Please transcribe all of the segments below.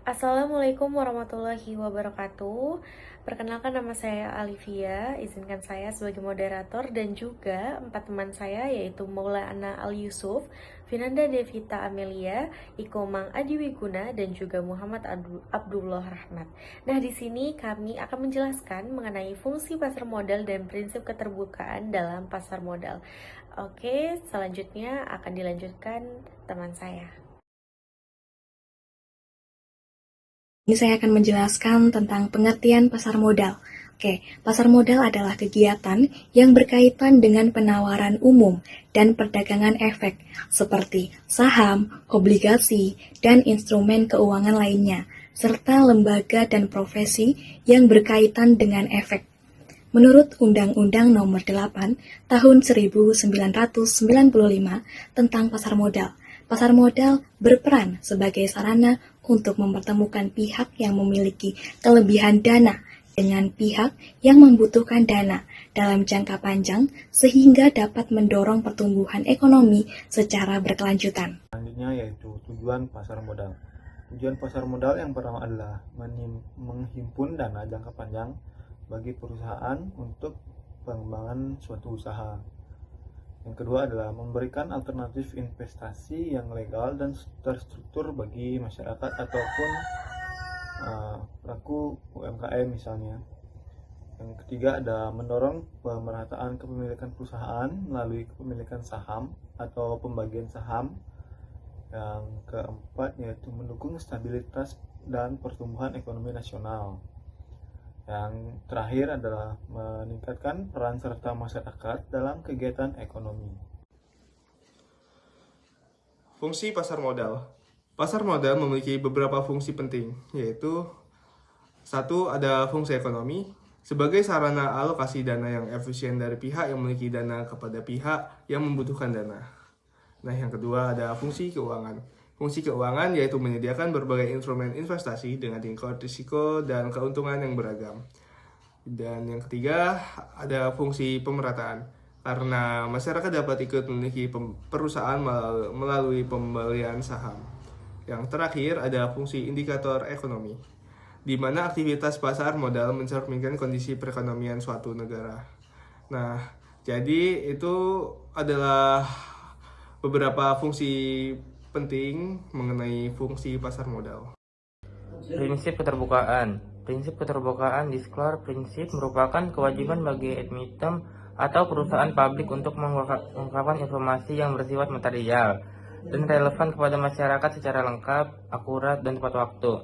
Assalamualaikum warahmatullahi wabarakatuh. Perkenalkan, nama saya Alivia. Izinkan saya sebagai moderator dan juga empat teman saya, yaitu Maulana Al Yusuf, Vinanda Devita Amelia, Ikomang Adiwiguna, dan juga Muhammad Abdullah Rahmat. Nah, di sini kami akan menjelaskan mengenai fungsi pasar modal dan prinsip keterbukaan dalam pasar modal. Oke, selanjutnya akan dilanjutkan teman saya. Ini saya akan menjelaskan tentang pengertian pasar modal. Oke, pasar modal adalah kegiatan yang berkaitan dengan penawaran umum dan perdagangan efek seperti saham, obligasi, dan instrumen keuangan lainnya, serta lembaga dan profesi yang berkaitan dengan efek. Menurut Undang-Undang Nomor 8 Tahun 1995 tentang pasar modal berperan sebagai sarana untuk mempertemukan pihak yang memiliki kelebihan dana dengan pihak yang membutuhkan dana dalam jangka panjang sehingga dapat mendorong pertumbuhan ekonomi secara berkelanjutan. Selanjutnya yaitu tujuan pasar modal. Tujuan pasar modal yang pertama adalah menghimpun dana jangka panjang bagi perusahaan untuk pengembangan suatu usaha. Yang kedua adalah memberikan alternatif investasi yang legal dan terstruktur bagi masyarakat ataupun pelaku UMKM misalnya. Yang ketiga ada mendorong pemerataan kepemilikan perusahaan melalui kepemilikan saham atau pembagian saham. Yang keempat yaitu mendukung stabilitas dan pertumbuhan ekonomi nasional. Yang terakhir adalah meningkatkan peran serta masyarakat dalam kegiatan ekonomi. Fungsi pasar modal. Pasar modal memiliki beberapa fungsi penting, yaitu satu, ada fungsi ekonomi, sebagai sarana alokasi dana yang efisien dari pihak yang memiliki dana kepada pihak yang membutuhkan dana. Nah, yang kedua ada fungsi keuangan. Fungsi keuangan yaitu menyediakan berbagai instrumen investasi dengan tingkat risiko dan keuntungan yang beragam. Dan yang ketiga ada fungsi pemerataan. Karena masyarakat dapat ikut memiliki perusahaan melalui pembelian saham. Yang terakhir ada fungsi indikator ekonomi, di mana aktivitas pasar modal mencerminkan kondisi perekonomian suatu negara. Nah, jadi itu adalah beberapa fungsi penting mengenai fungsi pasar modal. Prinsip keterbukaan. Prinsip keterbukaan disclosure prinsip merupakan kewajiban bagi emiten atau perusahaan publik untuk mengungkapkan informasi yang bersifat material dan relevan kepada masyarakat secara lengkap, akurat, dan tepat waktu.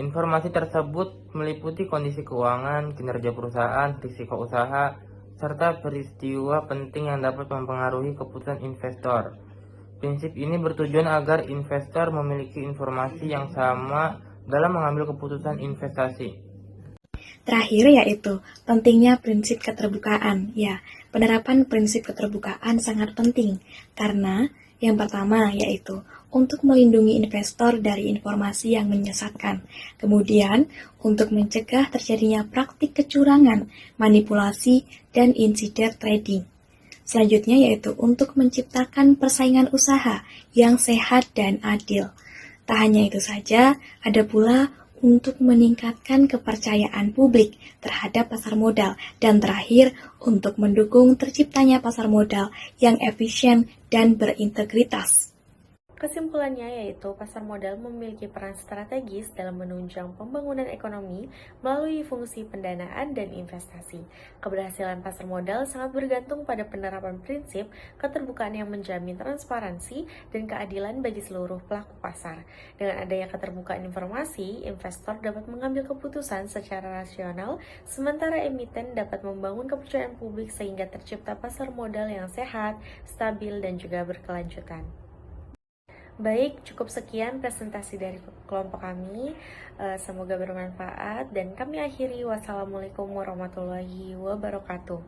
Informasi tersebut meliputi kondisi keuangan, kinerja perusahaan, risiko usaha, serta peristiwa penting yang dapat mempengaruhi keputusan investor. Prinsip ini bertujuan agar investor memiliki informasi yang sama dalam mengambil keputusan investasi. Terakhir yaitu pentingnya prinsip keterbukaan. Ya, penerapan prinsip keterbukaan sangat penting karena yang pertama yaitu untuk melindungi investor dari informasi yang menyesatkan. Kemudian, untuk mencegah terjadinya praktik kecurangan, manipulasi, dan insiden trading. Selanjutnya yaitu untuk menciptakan persaingan usaha yang sehat dan adil. Tak hanya itu saja, ada pula untuk meningkatkan kepercayaan publik terhadap pasar modal, dan terakhir untuk mendukung terciptanya pasar modal yang efisien dan berintegritas. Kesimpulannya yaitu pasar modal memiliki peran strategis dalam menunjang pembangunan ekonomi melalui fungsi pendanaan dan investasi. Keberhasilan pasar modal sangat bergantung pada penerapan prinsip keterbukaan yang menjamin transparansi dan keadilan bagi seluruh pelaku pasar. Dengan adanya keterbukaan informasi, investor dapat mengambil keputusan secara rasional, sementara emiten dapat membangun kepercayaan publik sehingga tercipta pasar modal yang sehat, stabil, dan juga berkelanjutan. Baik, cukup sekian presentasi dari kelompok kami. Semoga bermanfaat dan kami akhiri. Wassalamualaikum warahmatullahi wabarakatuh.